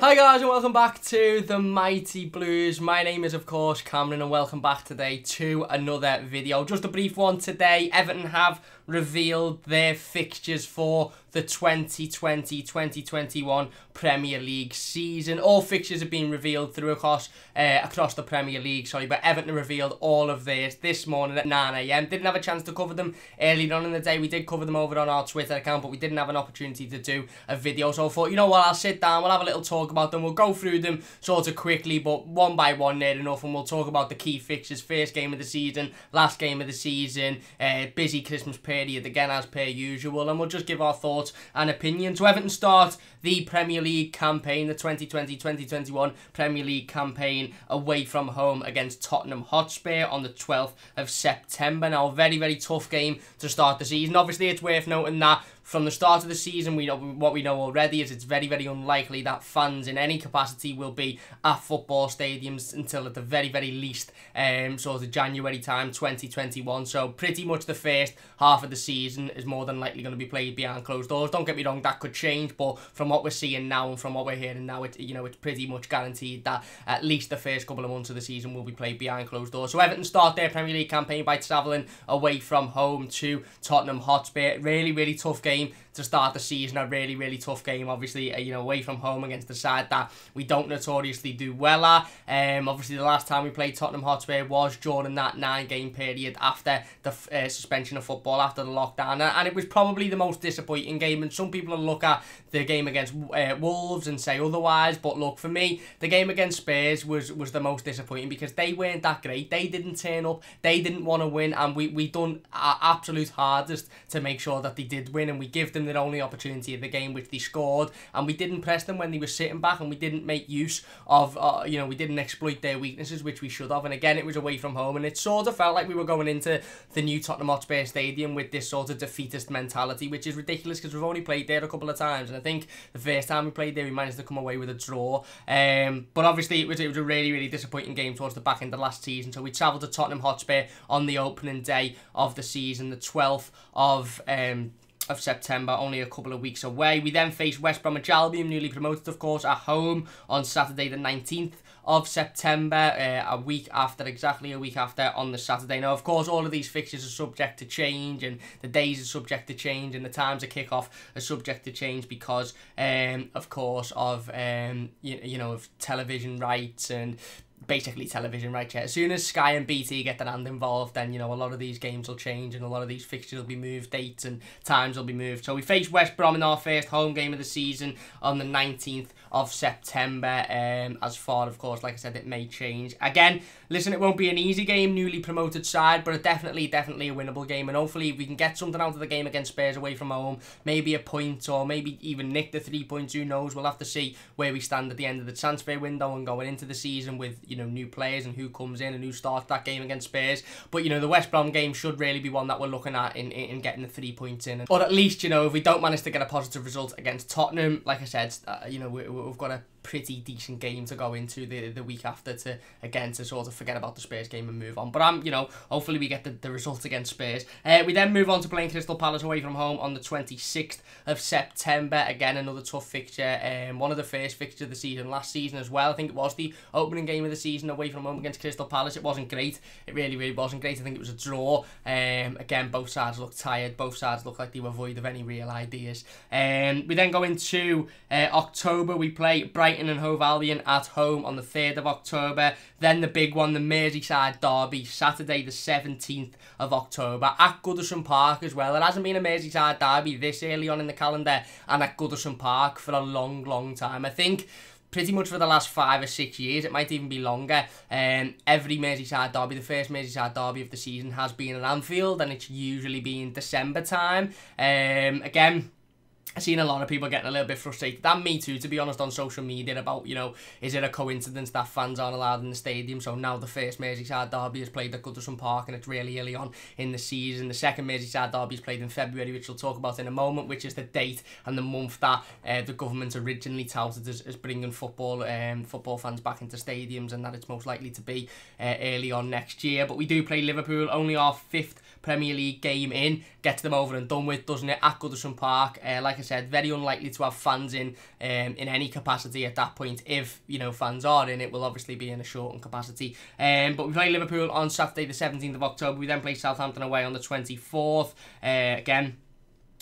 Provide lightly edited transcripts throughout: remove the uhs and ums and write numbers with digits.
Hi guys and welcome back to the Mighty Blues. My name is of course Cameron and welcome back today to another video. Just a brief one today. Everton have revealed their fixtures for the 2020-2021 Premier League season. All fixtures have been revealed across the Premier League, but Everton revealed all of theirs this morning at 9 AM. Didn't have a chance to cover them earlier on in the day. We did cover them over on our Twitter account, but we didn't have an opportunity to do a video. So I thought, you know what, I'll sit down, we'll have a little talk about them. We'll go through them sort of quickly, but one by one near enough, and we'll talk about the key fixtures. First game of the season, last game of the season, busy Christmas period again as per usual, and we'll just give our thoughts and opinions. So Everton start the Premier League campaign, the 2020-2021 Premier League campaign, away from home against Tottenham Hotspur on the 12th of September. Now, a very, very tough game to start the season. Obviously, it's worth noting that from the start of the season, what we know already is it's very, very unlikely that fans in any capacity will be at football stadiums until at the very, very least sort of January time 2021. So pretty much the first half of the season is more than likely going to be played behind closed doors. Don't get me wrong, that could change, but from what we're seeing now and from what we're hearing now, it's pretty much guaranteed that at least the first couple of months of the season will be played behind closed doors. So Everton start their Premier League campaign by travelling away from home to Tottenham Hotspur. Really, really tough game to start the season. A really, really tough game, obviously, away from home against the side that we don't notoriously do well at. Obviously, the last time we played Tottenham Hotspur was during that 9-game period after the suspension of football, after the lockdown, and it was probably the most disappointing game. And some people will look at the game against Wolves and say otherwise, but look, for me, the game against Spurs was the most disappointing because they weren't that great. They didn't turn up, they didn't want to win, and we done our absolute hardest to make sure that they did win, and we give them their only opportunity of the game, which they scored, and we didn't press them when they were sitting back, and we didn't make use of we didn't exploit their weaknesses, which we should have. And again, it was away from home, and it sort of felt like we were going into the new Tottenham Hotspur Stadium with this sort of defeatist mentality, which is ridiculous because we've only played there a couple of times, and I think the first time we played there we managed to come away with a draw, but obviously it was a really, really disappointing game towards the back end of last season. So we travelled to Tottenham Hotspur on the opening day of the season, the 12th of September, only a couple of weeks away. We then face West Bromwich Albion, newly promoted of course, at home on Saturday the 19th of September, exactly a week after on the Saturday. Now, of course, all of these fixtures are subject to change, and the days are subject to change, and the times of kick-off are subject to change because, of course, of of television rights and basically television rights. As soon as Sky and BT get their hand involved, then a lot of these games will change and a lot of these fixtures will be moved, dates and times will be moved. So we face West Brom in our first home game of the season on the 19th of September. As far, of course, like I said, it may change. Again, listen, it won't be an easy game, newly promoted side, but definitely a winnable game. And hopefully if we can get something out of the game against Spurs away from home, maybe a point or maybe even nick the 3 points, who knows. We'll have to see where we stand at the end of the transfer window and going into the season with new players and who comes in and who starts that game against Spurs. But the West Brom game should really be one that we're looking at in getting the 3 points in, or at least if we don't manage to get a positive result against Tottenham, like I said, we've got a pretty decent game to go into the week after to sort of forget about the Spurs game and move on. But hopefully we get the result against Spurs. We then move on to playing Crystal Palace away from home on the 26th of September. Again, another tough fixture. One of the first fixtures of the season last season as well. I think it was the opening game of the season away from home against Crystal Palace. It wasn't great. It really, really wasn't great. I think it was a draw. Again, both sides looked tired. Both sides looked like they were void of any real ideas. We then go into October. We play Brighton and Hove Albion at home on the 3rd of October. Then the big one, the Merseyside derby, Saturday the 17th of October at Goodison Park as well. It hasn't been a Merseyside derby this early on in the calendar and at Goodison Park for a long, long time. I think pretty much for the last 5 or 6 years, it might even be longer. Every Merseyside derby, the first Merseyside derby of the season, has been at Anfield, and it's usually been December time. Again, I've seen a lot of people getting a little bit frustrated, and me too, to be honest, on social media about, is it a coincidence that fans aren't allowed in the stadium? So now the first Merseyside derby is played at Goodison Park, and it's really early on in the season. The second Merseyside derby is played in February, which we'll talk about in a moment, which is the date and the month that the government originally touted as bringing football fans back into stadiums, and that it's most likely to be early on next year. But we do play Liverpool, only our 5th Premier League game in, gets them over and done with, doesn't it, at Goodison Park. Like I said, very unlikely to have fans in any capacity at that point. If, you know, fans are in, it will obviously be in a shortened capacity. But we play Liverpool on Saturday the 17th of October. We then play Southampton away on the 24th. Again,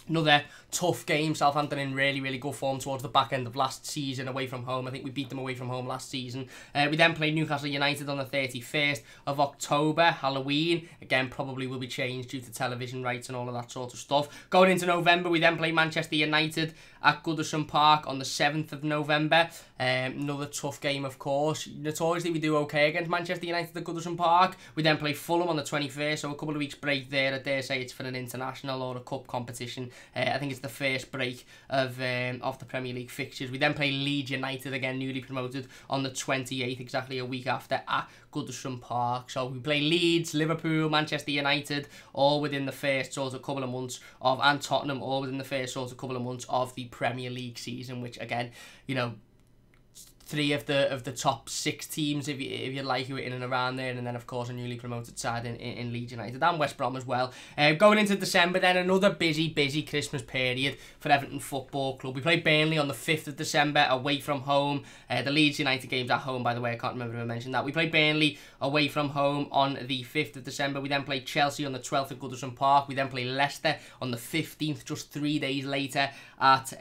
another tough game. Southampton in really, really good form towards the back end of last season away from home. I think we beat them away from home last season. We then play Newcastle United on the 31st of October, Halloween. Again, probably will be changed due to television rights and all of that sort of stuff. Going into November, we then play Manchester United at Goodison Park on the 7th of November. Another tough game, of course. Notoriously, we do okay against Manchester United at Goodison Park. We then play Fulham on the 21st, so a couple of weeks break there. I dare say it's for an international or a cup competition. I think it's the first break of the Premier League fixtures. We then play Leeds United, again newly promoted, on the 28th, exactly a week after, at Goodison Park. So we play Leeds, Liverpool, Manchester United, all within the first sort of couple of months of, and Tottenham, all within the first sort of couple of months of the Premier League season, which again, you know, 3 of the top 6 teams, if you like, who are in and around there, and then of course a newly promoted side in Leeds United and West Brom as well. Going into December, then another busy Christmas period for Everton Football Club. We play Burnley on the 5th of December away from home. The Leeds United game's at home, by the way. I can't remember if I mentioned that. We play Burnley away from home on the 5th of December. We then play Chelsea on the 12th at Goodison Park. We then play Leicester on the 15th, just 3 days later, at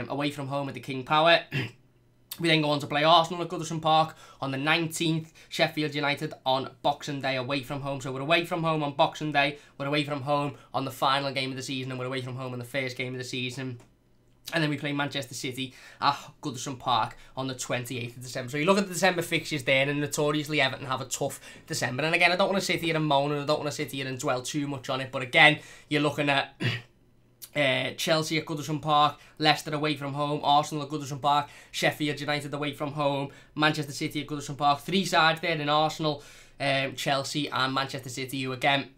away from home at the King Power. We then go on to play Arsenal at Goodison Park on the 19th, Sheffield United on Boxing Day away from home. So we're away from home on Boxing Day, we're away from home on the final game of the season, and we're away from home on the first game of the season. And then we play Manchester City at Goodison Park on the 28th of December. So you look at the December fixtures there, and notoriously Everton have a tough December. And again, I don't want to sit here and moan, and I don't want to sit here and dwell too much on it, but again, you're looking at Chelsea at Goodison Park, Leicester away from home, Arsenal at Goodison Park, Sheffield United away from home, Manchester City at Goodison Park. 3 sides there in Arsenal, Chelsea and Manchester City, who again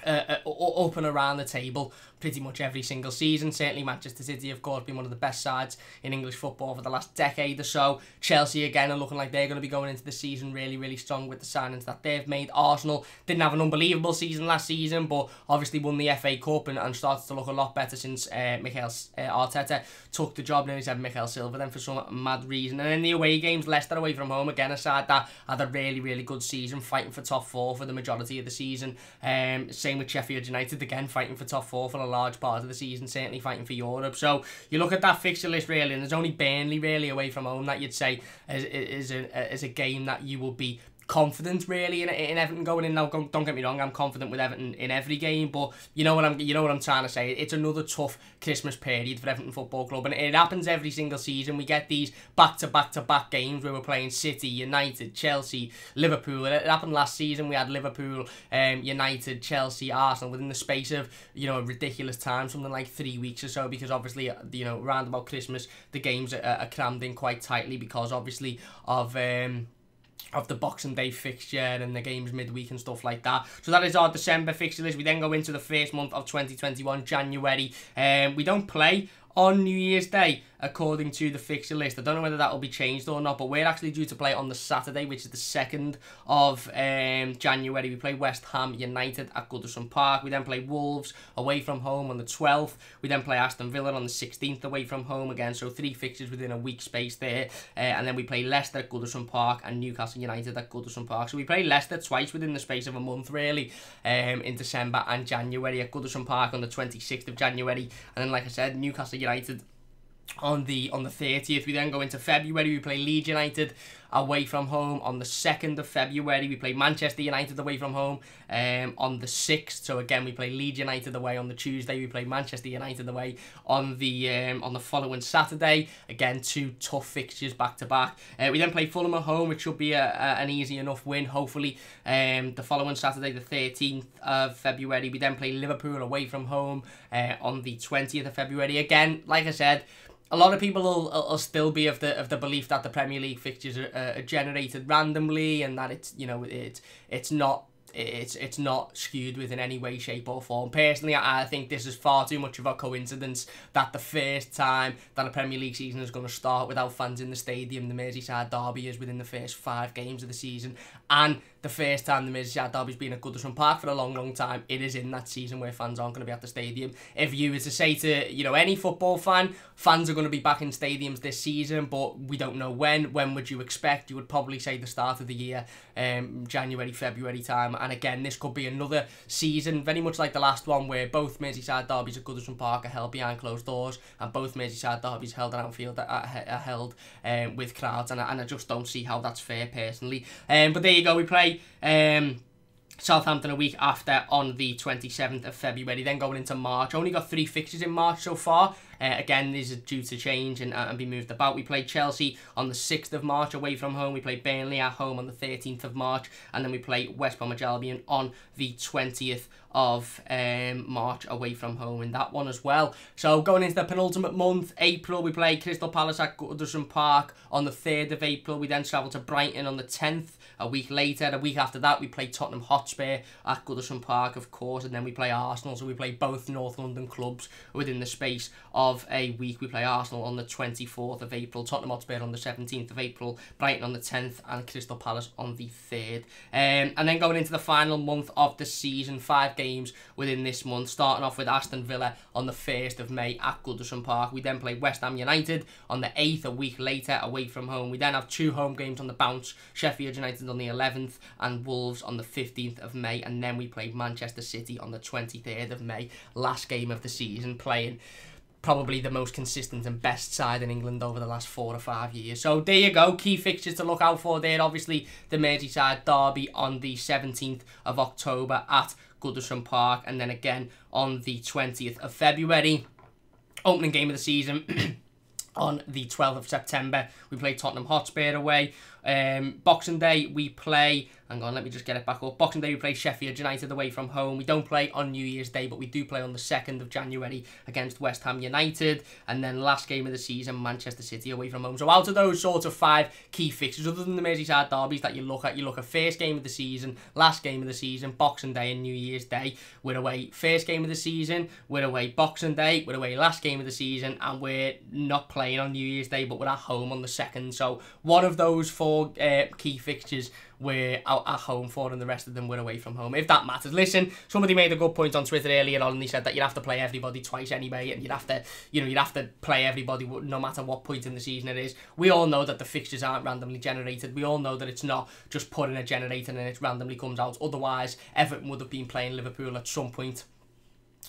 up and around the table pretty much every single season. Certainly Manchester City, of course, been one of the best sides in English football for the last decade or so. Chelsea, again, are looking like they're going to be going into the season really, really strong with the signings that they've made. Arsenal didn't have an unbelievable season last season, but obviously won the FA Cup and started to look a lot better since Mikel Arteta took the job. Nearly said Mikel Silva then for some mad reason. And in the away games, Leicester away from home, again, a side that had a really, really good season, fighting for top 4 for the majority of the season. Same with Sheffield United, again, fighting for top 4 for a large part of the season, certainly fighting for Europe. So you look at that fixture list really, and there's only Burnley really away from home that you'd say is a game that you will be confident really in Everton going in. Now, don't get me wrong, I'm confident with Everton in every game, but you know what I'm trying to say. It's another tough Christmas period for Everton Football Club, and it happens every single season. We get these back-to-back games where we're playing City, United, Chelsea, Liverpool. It happened last season. We had Liverpool, United, Chelsea, Arsenal within the space of, you know, a ridiculous time, something like 3 weeks or so, because obviously, you know, around about Christmas the games are crammed in quite tightly because obviously of the Boxing Day fixture and the games midweek and stuff like that. So that is our December fixture list. We then go into the first month of 2021, January. We don't play on New Year's Day, according to the fixture list. I don't know whether that will be changed or not, but we're actually due to play on the Saturday, which is the 2nd of January. We play West Ham United at Goodison Park. We then play Wolves away from home on the 12th. We then play Aston Villa on the 16th away from home again, so 3 fixtures within a week space there. And then we play Leicester at Goodison Park and Newcastle United at Goodison Park. So we play Leicester twice within the space of a month, really, in December and January. At Goodison Park on the 26th of January, and then, like I said, Newcastle United on the 30th. We then go into February. We play Leeds United away from home on the 2nd of February. We play Manchester United away from home on the 6th. So again, we play Leeds United away on the Tuesday. We play Manchester United away on the following Saturday. Again, 2 tough fixtures back to back. We then play Fulham at home, which should be an easy enough win, hopefully. The following Saturday, the 13th of February. We then play Liverpool away from home on the 20th of February. Again, like I said, a lot of people will still be of the belief that the Premier League fixtures are generated randomly, and that it's, you know, it's not it's not skewed within any way, shape or form. Personally, I think this is far too much of a coincidence that the first time that a Premier League season is going to start without fans in the stadium, the Merseyside derby, is within the first 5 games of the season, and the first time the Merseyside derby's been at Goodison Park for a long time, it is in that season where fans aren't going to be at the stadium. If you were to say to, you know, any football fan, fans are going to be back in stadiums this season, but we don't know when would you expect? You would probably say the start of the year, January, February time. And again, this could be another season, very much like the last one, where both Merseyside derbies at Goodison Park are held behind closed doors, and both Merseyside derbies held at Anfield are held with crowds, and I just don't see how that's fair, personally. But there you go, we play Southampton a week after on the 27th of February, then going into March. Only got 3 fixtures in March so far. Again, these are due to change and be moved about. We play Chelsea on the 6th of March away from home. We play Burnley at home on the 13th of March. And then we play West Bromwich Albion on the 20th of March away from home in that one as well. So going into the penultimate month, April, we play Crystal Palace at Goodison Park on the 3rd of April. We then travel to Brighton on the 10th. A week later, a week after that, we play Tottenham Hotspur at Goodison Park, of course, and then we play Arsenal. So we play both North London clubs within the space of a week. We play Arsenal on the 24th of April, Tottenham Hotspur on the 17th of April, Brighton on the 10th, and Crystal Palace on the 3rd. And then going into the final month of the season, 5 games within this month, starting off with Aston Villa on the 1st of May at Goodison Park. We then play West Ham United on the 8th, a week later, away from home. We then have 2 home games on the bounce, Sheffield United on the 11th and Wolves on the 15th of May, and then we play Manchester City on the 23rd of May, last game of the season, playing probably the most consistent and best side in England over the last 4 or 5 years. So there you go, key fixtures to look out for there. Obviously the Merseyside derby on the 17th of October at Goodison Park, and then again on the 20th of February, opening game of the season. On the 12th of September, we play Tottenham Hotspur away. Boxing Day, we play... Hang on, let me just get it back up. Boxing Day, we play Sheffield United away from home. We don't play on New Year's Day, but we do play on the 2nd of January against West Ham United. And then last game of the season, Manchester City away from home. So out of those sorts of 5 key fixtures, other than the Merseyside derbies that you look at first game of the season, last game of the season, Boxing Day and New Year's Day. We're away first game of the season, we're away Boxing Day, we're away last game of the season, and we're not playing on New Year's Day, but we're at home on the 2nd. So one of those 4 key fixtures we're out at home for, and the rest of them we're away from home, if that matters. Listen, somebody made a good point on Twitter earlier on, and they said that you'd have to play everybody twice anyway, and you'd have to play everybody no matter what point in the season it is. We all know that the fixtures aren't randomly generated. We all know that it's not just put in a generator and it randomly comes out. Otherwise, Everton would have been playing Liverpool at some point.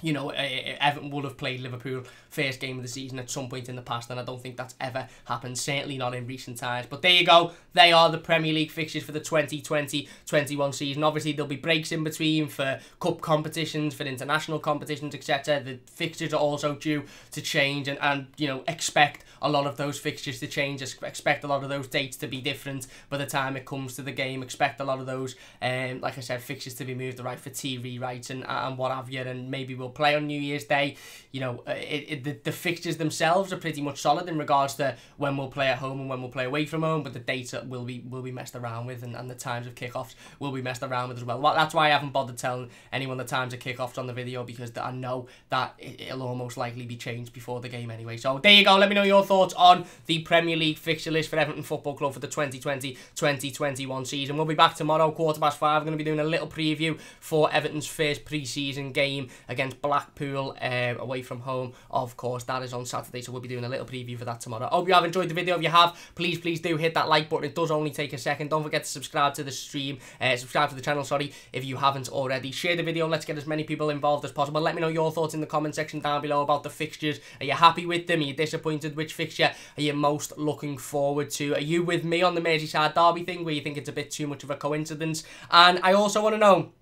You know, Everton would have played Liverpool first game of the season at some point in the past, and I don't think that's ever happened, certainly not in recent times. But there you go, they are the Premier League fixtures for the 2020-21 season. Obviously, there'll be breaks in between for cup competitions, for international competitions, etc. The fixtures are also due to change, and you know, expect a lot of those fixtures to change. Expect a lot of those dates to be different by the time it comes to the game. Expect a lot of those, like I said, fixtures to be moved right for TV rights and what have you, and maybe we'll play on New Year's Day. You know, the fixtures themselves are pretty much solid in regards to when we'll play at home and when we'll play away from home, but the dates will be messed around with, and the times of kickoffs will be messed around with as well. That's why I haven't bothered telling anyone the times of kickoffs on the video, because I know that it'll almost likely be changed before the game anyway. So there you go, let me know your thoughts on the Premier League fixture list for Everton Football Club for the 2020-2021 season. We'll be back tomorrow, 5:15. We're going to be doing a little preview for Everton's first pre-season game against Blackpool away from home. Of course, that is on Saturday, so we'll be doing a little preview for that tomorrow. Hope you have enjoyed the video. If you have, please do hit that like button. It does only take a second. Don't forget to subscribe to the stream, subscribe to the channel, sorry, if you haven't already. Share the video. Let's get as many people involved as possible. Let me know your thoughts in the comment section down below about the fixtures. Are you happy with them? Are you disappointed? Which fixture are you most looking forward to? Are you with me on the Merseyside derby thing, where you think it's a bit too much of a coincidence? And I also want to know,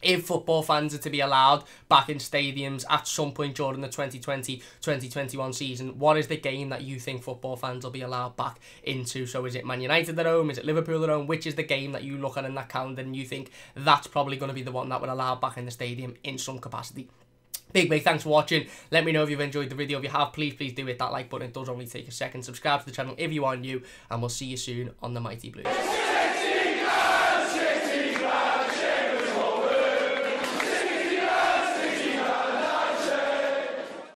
if football fans are to be allowed back in stadiums at some point during the 2020-2021 season, what is the game that you think football fans will be allowed back into? So is it Man United at home? Is it Liverpool at home? Which is the game that you look at in that calendar and you think that's probably going to be the one that would allow back in the stadium in some capacity? Big thanks for watching. Let me know if you've enjoyed the video. If you have, please do hit that like button. It does only take a second. Subscribe to the channel if you are new, and we'll see you soon on the Mighty Blues.